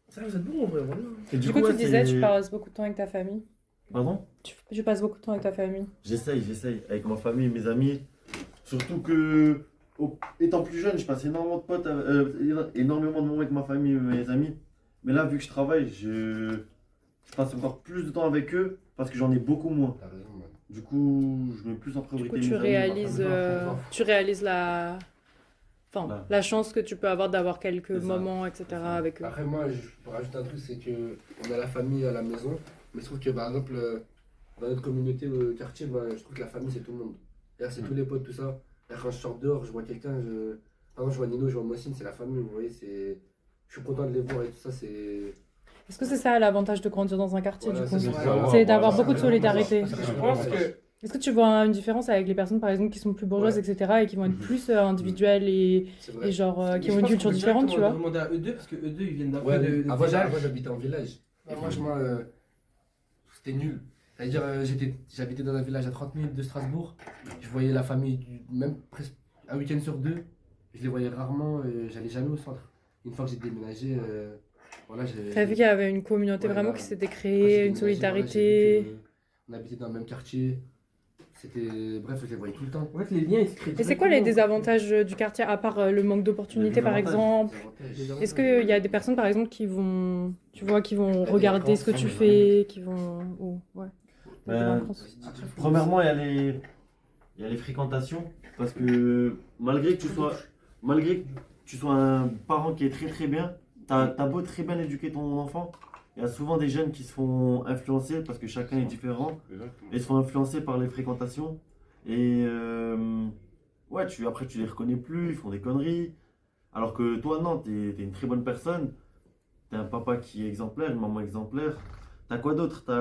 Ça, vous êtes bon en vrai, voilà. Et Du coup, ouais, tu disais, c'est- tu passes beaucoup de temps avec ta famille. Pardon? Tu passes beaucoup de temps avec ta famille. J'essaye, avec ma famille, mes amis. Surtout que, étant plus jeune, je passe énormément de potes, énormément de moments avec ma famille et mes amis. Mais là, vu que je travaille, je passe encore plus de temps avec eux parce que j'en ai beaucoup moins. T'as raison, man. Du coup, je mets plus en Du priorité coup, tu mes amis. réalises, ma famille. tu réalises enfin, Là. la chance que tu peux avoir d'avoir quelques C'est ça. moments, etc. avec eux. Après, moi, je rajouter un truc, c'est qu'on a la famille à la maison, mais je trouve que par exemple, dans notre communauté ou quartier, bah, je trouve que la famille, c'est tout le monde. C'est tous les potes, tout ça. Quand je sors dehors, je vois quelqu'un, par exemple, je vois Nino, je vois Mossine, c'est la famille, vous voyez, je suis content de les voir et tout ça, c'est. Est-ce que c'est ça l'avantage de grandir dans un quartier, Voilà, du coup? c'est C'est d'avoir Voilà, beaucoup de ça, solidarité. parce que je pense que Est-ce que tu vois une différence avec les personnes, par exemple, qui sont plus bourgeoises, etc., et qui vont être plus individuelles C'est et vrai. genre qui je ont une pense culture qu'on peut différente, tu vois? directement demander à eux deux, parce que eux deux, ils viennent d'un peu Ouais, de avant, village. avant, j'habitais en village. Et franchement, c'était nul. C'est-à-dire, j'habitais dans un village à 30 minutes de Strasbourg. Je voyais la famille même presque un week-end sur deux. Je les voyais rarement, j'allais jamais au centre. Une fois que j'ai déménagé, voilà, T'as vu qu'il y avait une communauté Ouais, vraiment là, qui s'était quand j'ai créée, une déménagé, voilà, j'ai solidarité. vu on habitait dans le même quartier. Bref, je les voyais tout le temps. En fait, les liens, ils se créent. Et c'est quoi les directement. désavantages du quartier, à part le manque d'opportunités, Les par désavantages. exemple? Est-ce qu'il y a des personnes, par exemple, qui vont, tu vois, qui vont des regarder ce que vacances, tu ouais. fais, qui vont... ouais. Des Ben, vacances. Premièrement, il y a les fréquentations. Parce que malgré que tu sois un parent qui est très très bien, t'as beau très bien éduquer ton enfant, il y a souvent des jeunes qui se font influencer parce que chacun est différent et se font influencer par les fréquentations. Et ouais, après tu les reconnais plus, ils font des conneries. Alors que toi, non, t'es une très bonne personne. T'es un papa qui est exemplaire, une maman exemplaire. T'as quoi d'autre? T'as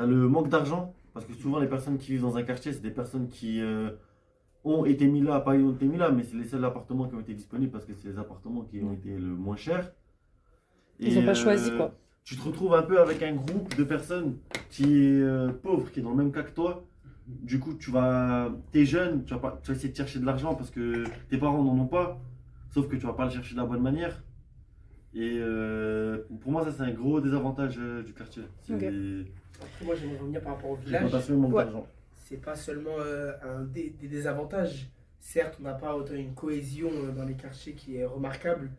le manque d'argent. Parce que souvent, les personnes qui vivent dans un quartier, c'est des personnes qui ont été mis là, pas ont été mis là, mais c'est les seuls appartements qui ont été disponibles parce que c'est les appartements qui ont été le moins chers. Ils n'ont pas choisi, quoi. Tu te retrouves un peu avec un groupe de personnes qui est pauvre, qui est dans le même cas que toi. Du coup, t'es jeune, tu vas essayer de chercher de l'argent parce que tes parents n'en ont pas. Sauf que tu vas pas le chercher de la bonne manière. Et pour moi, ça, c'est un gros désavantage du quartier. C'est Ok. les Après, moi, j'aimerais revenir par rapport au village. fréquentations et le manque Ouais. d'argent. C'est pas seulement des désavantages. Certes, on n'a pas autant une cohésion dans les quartiers qui est remarquable,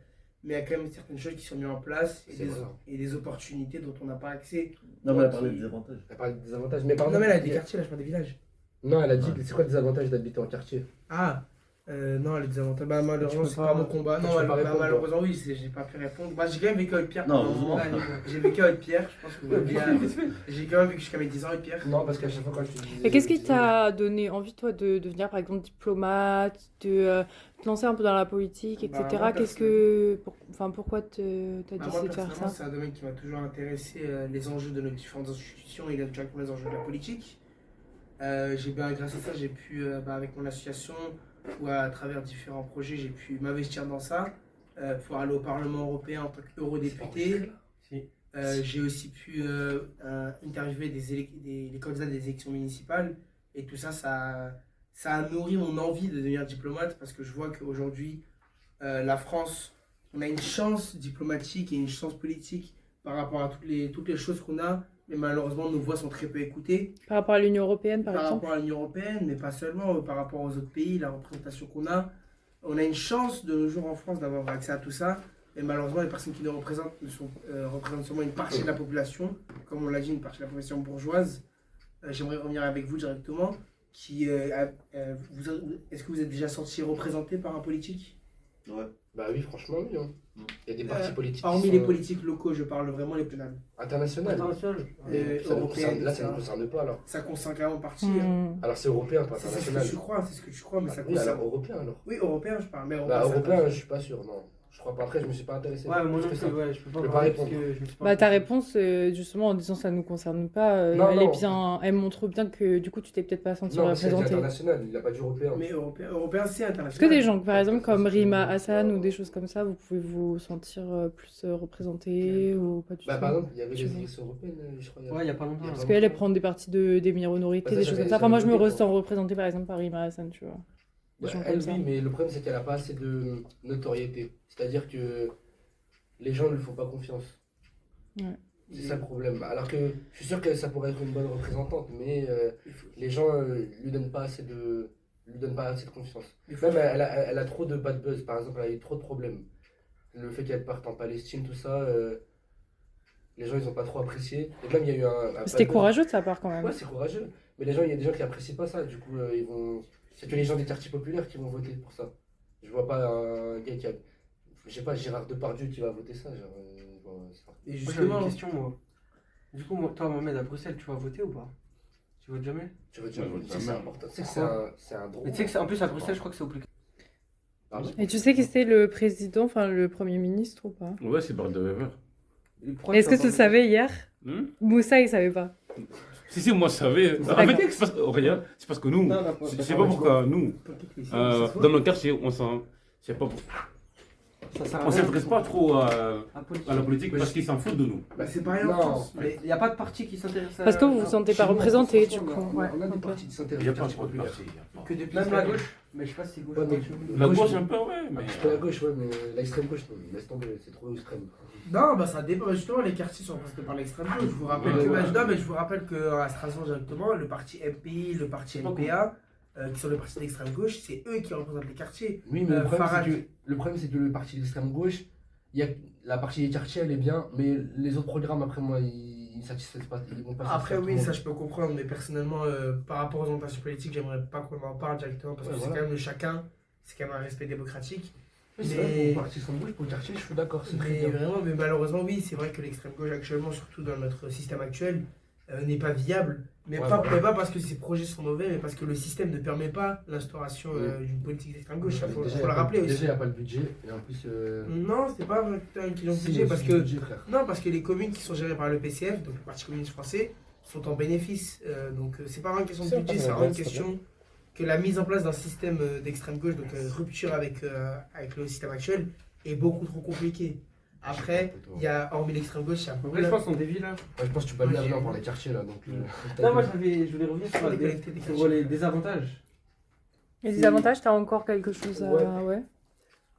mais il y a quand même certaines choses qui sont mises en place C'est vrai. et des opportunités dont on n'a pas accès. Non, mais Moi elle a parlé qui- des avantages. Elle parle des avantages, mais par Non, mais exemple, là, des quartiers, là, je parle des villages. Non, elle a dit, Ouais. c'est quoi les avantages d'habiter en quartier? Ah, non, les désavantages. Bah, malheureusement, peux c'est pas- pas mon combat. tu Non, peux pas bah, répondre, malheureusement, oui, j'ai pas pu répondre. Bah, j'ai quand même vécu avec Pierre. Non, pendant un heureusement. moment. J'ai vécu avec Pierre, je pense que vous avez bien- J'ai quand même vécu jusqu'à mes 10 ans avec Pierre. Non, parce qu'à chaque fois quand je te disais. Et qu'est-ce qui t'a donné envie, toi, de devenir, par exemple, diplomate, de te lancer un peu dans la politique, etc. Bah, moi, Pourquoi t'as Bah, moi, décidé de faire personnellement, ça? c'est un domaine qui m'a toujours intéressé, les enjeux de nos différentes institutions et directement les enjeux de la politique. Grâce à ça, j'ai pu, avec mon association ou à travers différents projets, j'ai pu m'investir dans ça, pour aller au Parlement européen en tant qu'eurodéputé. Si. J'ai aussi pu interviewer les candidats des élections municipales et tout ça, ça a nourri mon envie de devenir diplomate parce que je vois qu'aujourd'hui, la France, on a une chance diplomatique et une chance politique par rapport à toutes les choses qu'on a, mais malheureusement nos voix sont très peu écoutées Par rapport à l'Union européenne, par exemple? rapport à l'Union européenne, mais pas seulement, par rapport aux autres pays, la représentation qu'on a. On a une chance de nos jours en France d'avoir accès à tout ça, mais malheureusement les personnes qui nous représentent représentent seulement une partie de la population, comme on l'a dit, une partie de la population bourgeoise. J'aimerais revenir avec vous directement. Est-ce que vous êtes déjà senti représenté par un politique? Ouais. Bah oui, franchement, oui. Hein. Il y a des partis politiques. Hormis qui les sont politiques locaux, je parle vraiment les plus internationales. International. Ça nous européennes, concerne- Là, ça ne etc. nous concerne pas alors. Ça concerne carrément partie. Hmm. Alors c'est européen, pas C'est ce que international. tu crois, c'est ce que tu crois, mais ça Oui, concerne. alors européen alors. Oui, européen, je parle. Mais Bah ça- européen, je suis pas sûr, non. Je crois pas. Après, je me suis pas intéressé. Ouais, moi non plus que plus, ça. ouais, je peux pas Je peux pas parler parce répondre. que je me suis pas Bah, ta renseigné. réponse, justement, en disant ça nous concerne pas, Non, elle non. est bien, elle montre bien que du coup, tu t'es peut-être pas senti Non, mais c'est représenté. international, il a pas dit européen. Mais européen, c'est international. Est-ce que des gens, par exemple, comme Rima Hassan ou des choses comme ça, vous pouvez vous sentir plus représenté ou pas du Bah tout? par exemple, il y avait Tu les vois. élections européennes, je crois. Ouais, il y a pas longtemps. Il y a Parce pas qu'elle, elle longtemps. prend des parties des minorités, Bah, ça, des choses comme j'avais- ça. Enfin, moi, je me j'avais vu, ressens représentée, par exemple, par Rima Hassan, tu vois. Des Bah, gens elle, comme ça. oui, mais le problème c'est qu'elle a pas assez de notoriété. C'est-à-dire que les gens ne lui font pas confiance. Ouais. C'est ça le problème. Alors que je suis sûr que ça pourrait être une bonne représentante, mais les gens lui donnent pas assez de confiance. Même elle a trop de bad buzz, par exemple, elle a eu trop de problèmes. Le fait qu'elle parte en Palestine, tout ça, les gens ils ont pas trop apprécié. Et même il y a eu un C'était bad buzz. courageux de sa part quand même. Ouais, c'est courageux. Mais les gens, il y a des gens qui apprécient pas ça. Du coup, ils vont. C'est que les gens des quartiers populaires qui vont voter pour ça. Je vois pas un gars qui a. Je sais pas, Gérard Depardieu qui va voter ça. Genre, Moi, Et j'avais justement, une question, moi. Du coup, toi, Mohamed, à Bruxelles, tu vas voter ou pas? Tu votes jamais? tu veux dire, Ouais, tu sais que c'est important. Tu sais que Pourquoi c'est un droit. Mais tu sais que, en plus, à Bruxelles, je crois que c'est obligé. Pardon. Et tu sais qui c'était le président, enfin le premier ministre ou pas? Ouais, c'est Bart de Wever. Et pourquoi Est-ce que vas tu le pas savais hier? Moussa, il savait pas. Si, moi je savais. En D'accord. fait, c'est parce que, regarde, c'est parce que nous, Non, non, pas- je sais pas pourquoi, nous, dans nos quartiers, on je sais pas, Ça sert à on rien. s'intéresse pas trop à politique. la politique parce qu'ils s'en foutent de nous. bah, c'est pareil en Non. France. Mais il n'y a pas de parti qui s'intéresse à. Parce que vous vous sentez pas Chez nous, représenté du franchement, coup. On a, Ouais. on a des ok. partis qui Il s'intéressent n'y a aux pas quartiers trop de populaires. parti. Que depuis Même la gauche. Mais je sais pas si c'est gauche. Ouais, ou mais- droite. La Gauche, gauche un peu, ouais, mais. Je fais la gauche, ouais, mais l'extrême gauche, non, laisse tomber, c'est trop extrême. Non, bah ça dépend. Justement, les quartiers sont représentés par l'extrême gauche. Je vous rappelle Ouais, que, ouais. non, mais je vous rappelle qu'à Strasbourg directement, le parti MPI, le parti NPA, qui sont les partis d'extrême gauche, c'est eux qui représentent les quartiers. Oui, mais Farage. le problème, c'est que le parti d'extrême gauche, il y a la partie des quartiers, elle est bien, mais les autres programmes, après moi, ils satisfaisent pas. Ils vont pas Après, satisfaire oui, tout le ça monde. je peux comprendre, mais personnellement, par rapport aux orientations politiques, j'aimerais pas qu'on en parle directement parce que Ouais, c'est voilà. quand même de chacun, c'est quand même un respect démocratique. Oui, c'est mais- vrai, pour le parti d'extrême gauche, pour le quartier, je suis d'accord, c'est très Mais bien. vraiment, mais malheureusement, oui, c'est vrai que l'extrême gauche actuellement, surtout dans notre système actuel, n'est pas viable. Mais, Ouais, pas, voilà. mais pas parce que ses projets sont mauvais, mais parce que le système ne permet pas l'instauration d'une politique d'extrême gauche. Il faut, Déjà, faut il y a le pas- rappeler Déjà, aussi. il n'y a pas le budget, et en plus. Non, c'est pas vrai qu'ils ont le si, budget aussi parce du que budget, frère. non, parce que les communes qui sont gérées par le PCF, donc le Parti communiste français, sont en bénéfice. Donc c'est pas vraiment une question de C'est budget, pas c'est vrai, vraiment une c'est question que la mise en place d'un système d'extrême gauche, donc rupture avec le système actuel, est beaucoup trop compliquée. Après, il y a, hormis l'extrême gauche, il y a En vrai, je pense qu'on dévie là. Ouais, je pense que tu peux Ouais, bien j'ai- venir pour les quartiers là. Donc, Non, moi je voulais revenir sur, Déconnecter des sur quartiers. les désavantages. Et des avantages, t'as encore quelque chose à. Ouais. Ouais.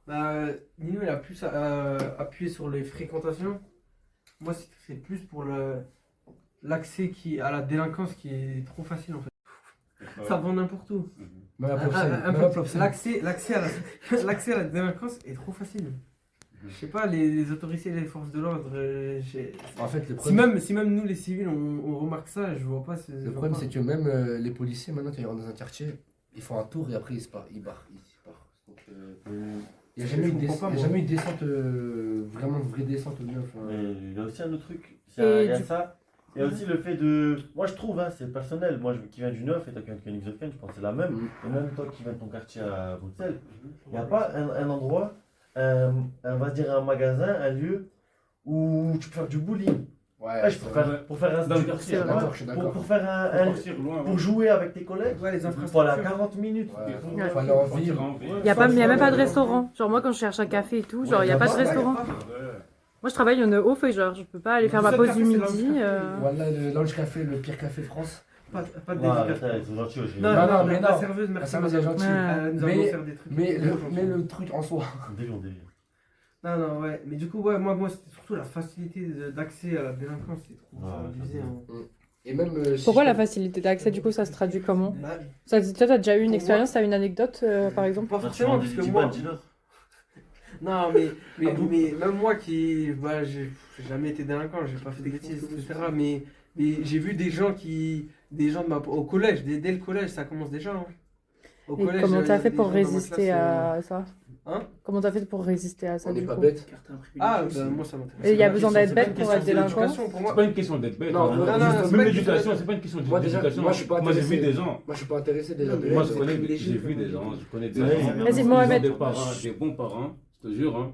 Bah, Nino, il a plus appuyé sur les fréquentations. Moi, c'est plus pour l'accès à la délinquance qui est trop facile en fait. Ça va n'importe où. même à Ah, Plopsaï, ah, même à Plopsaï. L'accès à la délinquance est trop facile. Je sais pas, les autorités et les forces de l'ordre, En fait, le problème, si même nous les civils on remarque ça, je vois pas. le problème c'est que même les policiers, maintenant, quand ils rentrent dans un quartier, ils font un tour et après ils se barrent. Ils barrent. Donc, il n'y a jamais eu Je comprends pas, il y a moi. jamais eu de descente, vraiment vraie descente au neuf. Hein. Mais il y a aussi un autre truc. Et Il y a du- ça. Il y a aussi le fait de. Moi, je trouve, hein, c'est personnel. Moi, qui viens du 9 et toi qui viens de Königshofen, je pense que c'est la même. Mhm. Et même toi qui viens de ton quartier à Bruxelles. Il n'y a pas un endroit, on va dire un magasin, un lieu où tu peux faire du bowling. Ouais, Ouais, je c'est préfère vrai. pour faire un Dans le tu- quartier, ouais, d'accord, je suis d'accord. pour faire Partir loin, pour jouer avec tes collègues. Ouais, les Il faut aller à infrastructures. 40 minutes. Ouais, Ouais. faut aller en ville. Il y a même pas de restaurant. Genre moi quand je cherche un café et tout, genre il y a pas de restaurant. Moi je travaille en off et genre je peux pas aller faire ma Le pause seul du café, c'est midi. Voilà, le Lounge Café, le pire café de France. Pas de Ouais, dédicace. arrête, ils sont gentils aussi. Non, Non, non, mais la non. serveuse, La merci. serveuse est madame. gentille. Ouais. Elle nous a Mais- offert des trucs. Mais le truc en soi. On dévie. Non, non, ouais. Mais du coup, ouais, moi c'était surtout la facilité d'accès à la délinquance. C'est trop Ouais, abusé. c'est Hein. Et même. si Pourquoi je la peux- facilité d'accès du coup ça se traduit comment? Bah, Toi t'as déjà eu une Pour expérience, t'as une anecdote par exemple? pas forcément, parce que moi. Non, mais même moi qui. Bah, j'ai jamais été délinquant, j'ai pas fait de bêtises, etc. Mais j'ai vu des gens des gens au collège, dès le collège, ça commence déjà. Hein. Au Et collège, comment il y t'as a fait des pour gens dans ma résister classe, à ça? Hein? Comment t'as fait pour résister à ça On n'est du pas coup? bête. Ah, bah, moi ça m'intéresse. Et il y a C'est besoin pas une d'être question- bête pour c'est être pas une question délinquant? d'éducation, pour C'est moi. pas une question d'être bête. Non, hein. non, non, c'est pas Même une l'éducation, question c'est pas une question Moi, déjà, d'éducation. moi, je suis pas Moi, j'ai intéressé. vu des gens. Moi, je suis pas intéressé déjà. Non, mais Moi, c'est privilégié, j'ai vu comme des gens, je connais des Ouais, gens. vas-y, Ils ont Mohamed. des parents, des bons parents, je te jure. Hein.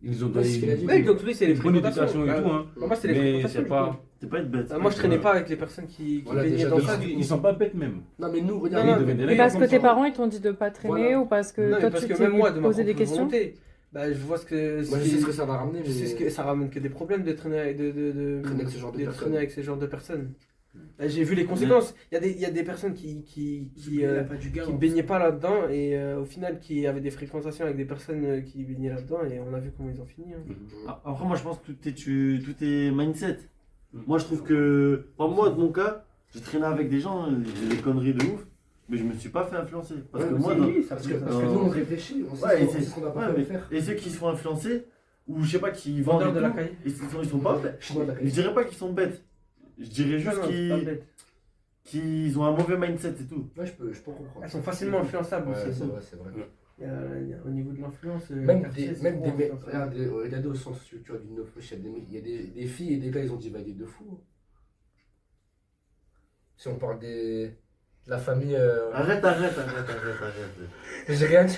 Ils ont donné c'est ce qu'il a dit. Oui, donc lui, c'est les une bonne éducation et fréquentations. tout. Hein. Bah, moi, c'est les Mais fréquentations. c'est du pas. coup. C'est pas être bête. Moi, je traînais pas avec les personnes qui Voilà, baignaient déjà, dans de ça. base, Ils sont pas bêtes même. Non, mais nous, Non, regarde. non, Ils deviennent Mais délinquants parce que comme tes ça. parents ils t'ont dit de pas traîner Voilà. ou parce que Non, mais toi parce tu que t'es même moi, de ma posé des propre questions? volonté, bah, je vois ce que. Moi, je sais ce que ça va ramener, Je sais ce mais. que ça ramène que des problèmes de traîner avec, Traîner avec ce genre de personnes. traîner avec ce genre de personnes. J'ai vu les conséquences. Il y a des personnes qui Il a pas du gain. qui baignaient pas là-dedans et au final qui avaient des fréquentations avec des personnes qui baignaient là-dedans et on a vu comment ils ont fini. Hein. Après, moi, je pense que tout est mindset. Moi, je trouve que. Enfin, moi, de mon cas, j'ai traîné avec des gens, des conneries de ouf, mais je me suis pas fait influencer. Parce que moi, parce que nous, on réfléchit, on Ouais, sait ce qu'on a pas ouais, fait mais- faire. et ceux qui se font influencer, ou je sais pas, qui Vendeurs vendent. de et la tout, caille. ils sont pas bêtes. Chinois de la Je caille. dirais pas qu'ils sont bêtes. Je dirais juste Non, c'est pas bête. qu'ils ont un mauvais mindset, c'est tout. Ouais, je peux comprendre. Elles sont facilement influençables Ouais, aussi. c'est vrai, c'est vrai. Au niveau de l'influence, Même quartier, des, c'est même trop des mecs, influençable. regardez au sens culturel d'une autre il y a il y a des filles et des gars, ils ont divagué de fou. Si on parle de la famille. Arrête. J'ai rien dit.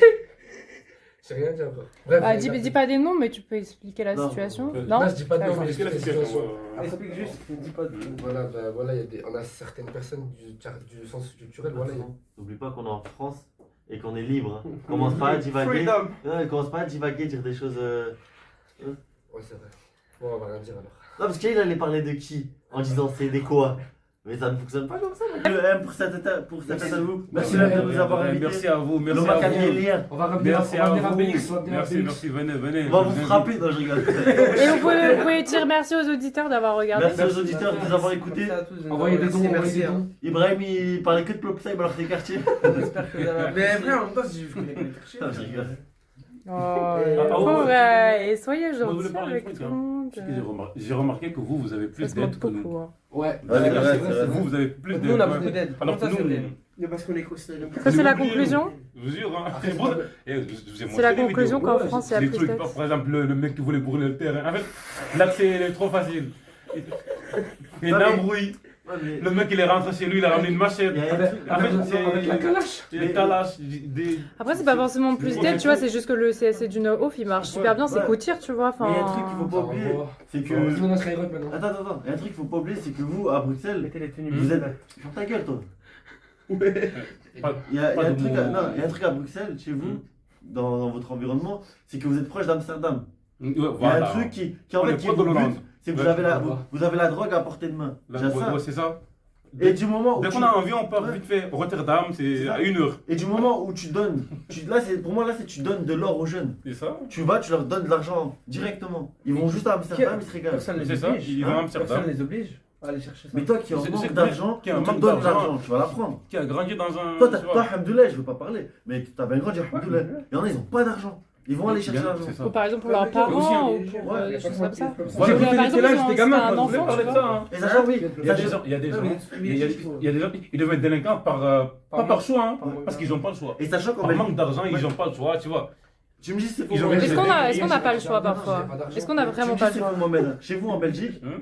J'ai rien dit encore. Bref, Bah, dis pas des noms, mais tu peux expliquer la Non. situation. Non, Non, je dis pas de noms, mais Explique la j'explique la situation. situation. Explique juste, ne dis pas de. Voilà, bah, voilà, on a certaines personnes du sens culturel. Voilà, Attends, n'oublie pas qu'on est en France et qu'on est libre. Hein. Commence pas à divaguer. Freedom. Ouais, commence pas à divaguer, dire des choses. ouais, c'est vrai. Bon, on va rien dire alors. Non, parce qu'il allait parler de qui en disant c'est des quoi. Mais ça ne fonctionne pas comme ça. Le M pour cette interview. Merci de nous avoir invités. Merci à vous. Le Merci à vous. lien. On va revenir Merci on va à revenir à vous. BX. On va revenir à Merci, BX. merci. Venez. On va Je vous invite. frapper. Non, je rigole. Et vous pouvez dire merci aux auditeurs d'avoir regardé. Merci aux auditeurs de nous avoir écoutés. Merci à tous de nous Envoyez des avoir dons, regardés. envoyez des Merci, dons. Ibrahim, il parlait que de Plopsaï alors que c'est quartier. J'espère que vous avez Mais apprécié. vrai, en même temps, je connais pas les quartiers. Non, je rigole. Oh, ouais. et soyez Moi, je voulais gentils parler avec de tout truc, le hein. monde. J'ai remarqué que vous avez Ça plus se montre d'aide que nous. beaucoup. Hein. Ouais, Ouais, c'est vrai, c'est vrai. Vous avez plus d'aide. Nous, on a ouais. beaucoup d'aide. Alors Comment que ça, c'est nous, vrai Mais parce qu'on est considéré Ça, c'est la oublié, conclusion. Je vous jure, hein. Après, Bon, c'est et je vous ai montré C'est la des conclusion vidéos. qu'en Ouais, France, il y a Des plus trucs, d'aide. par exemple, le mec qui voulait brûler le terrain. En fait, l'accès il est trop facile. Il y a Non, un mais- bruit. Ouais, mais- Le mec il est rentré chez lui, il a ramené une machette. Il y a un Avec, truc- En fait, avec la calache. des calaches, des. Après, c'est pas forcément plus d'aide, tu vois, c'est juste que le CSC du No-Off, il marche super bien, c'est Ouais. Coutir, tu vois. Mais il y a un truc qu'il faut Enfin, pas oublier. C'est que. Sinon, on a Skyrock maintenant. Attends. Il y a un truc qu'il faut pas oublier, c'est que vous, à Bruxelles, Mettez les tenues. vous êtes. Ferme ta gueule, toi. Pas- Il y a pas un de truc mots. il y a un truc à Bruxelles, chez vous, dans votre environnement, c'est que vous êtes proche d'Amsterdam. Ouais, Il y a voilà. un truc qui en On fait, est qui proche vous de l'Hollande. bute, c'est que vous Ouais. avez vous avez la drogue à portée de main. Là, Déjà ouais, ça. ouais, c'est ça. Et du moment où Dès tu- qu'on a envie, on part Ouais. vite fait. Rotterdam, C'est c'est ça. à 1 heure. Et du moment où tu donnes, là c'est pour moi là c'est tu donnes de l'or aux jeunes. C'est ça. Tu vas, tu leur donnes de l'argent directement. Ils vont juste à Amsterdam, ils se régalent. Personne les C'est ça, oblige. ils vont à Personne Amsterdam. les oblige à aller chercher ça. Mais toi qui en C'est- manque c'est- d'argent, qui a un on te manque donne de d'argent. l'argent, tu vas la prendre. Qui a grandi dans un. Toi, tu vois. toi, Alhamdoulilah, je veux pas parler, mais t'as bien grandi, Alhamdoulilah. Il y en a, ils ont pas d'argent. Ils vont aller chercher Bien, l'argent. c'est ça. ou par exemple pour Ouais, leurs mais toi parents, aussi, hein, ou pour ouais, des choses comme ça. Voilà, Ou vous par étiez exemple, là, ils ont j'étais un gamin quand je enfant, voulais tu parler de vois. ça. Hein. Et sachant, oui, Il y a des gens, il y a des gens, il y a des gens, ils deviennent délinquants pas par choix, hein, parce qu'ils n'ont pas le choix. Et sachant qu'en Par Belgique, manque d'argent, ils n'ont pas le choix, tu vois. tu me dis c'est Ils faux. ont- Mohamed. Est-ce qu'on n'a pas le choix parfois? Est-ce qu'on a Tu vraiment me pas dis le c'est choix? faux, Mohamed. Chez vous en Belgique, Hein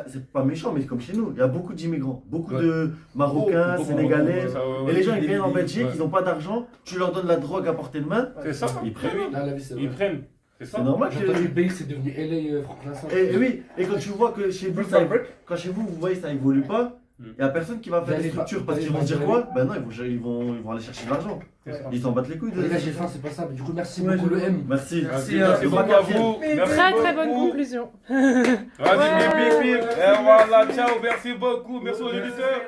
c'est pas méchant, mais comme chez nous, il y a beaucoup d'immigrants, beaucoup Ouais. de Marocains, Beaucoup, Sénégalais. c'est ça, ouais, ouais. Et les gens ils viennent en Ouais. Belgique, ils n'ont pas d'argent, tu leur donnes la drogue à portée de main. C'est ça, ils prennent. Là, la vie, c'est Ils vrai. prennent. C'est ça. C'est normal J'ai entendu que. BX, c'est devenu LA Franck-Vincent. Et oui, et quand tu vois que chez vous, quand chez vous, vous voyez ça évolue pas, il n'y a personne qui va faire des J'allais pas- structures parce qu'ils j'allais vont se dire pas quoi? Ben non, ils vont aller chercher de l'argent. C'est ça. Ils s'en battent les couilles de. Les gars, j'ai faim, c'est pas ça. Mais du coup, merci Ouais, beaucoup, je- le M. Merci. Merci C'est beaucoup pas à Gabriel. vous. Merci Très très bonne beaucoup. conclusion. Vas-y, Ouais. bip, bip, bip. Et voilà, ciao, merci beaucoup. Merci aux auditeurs.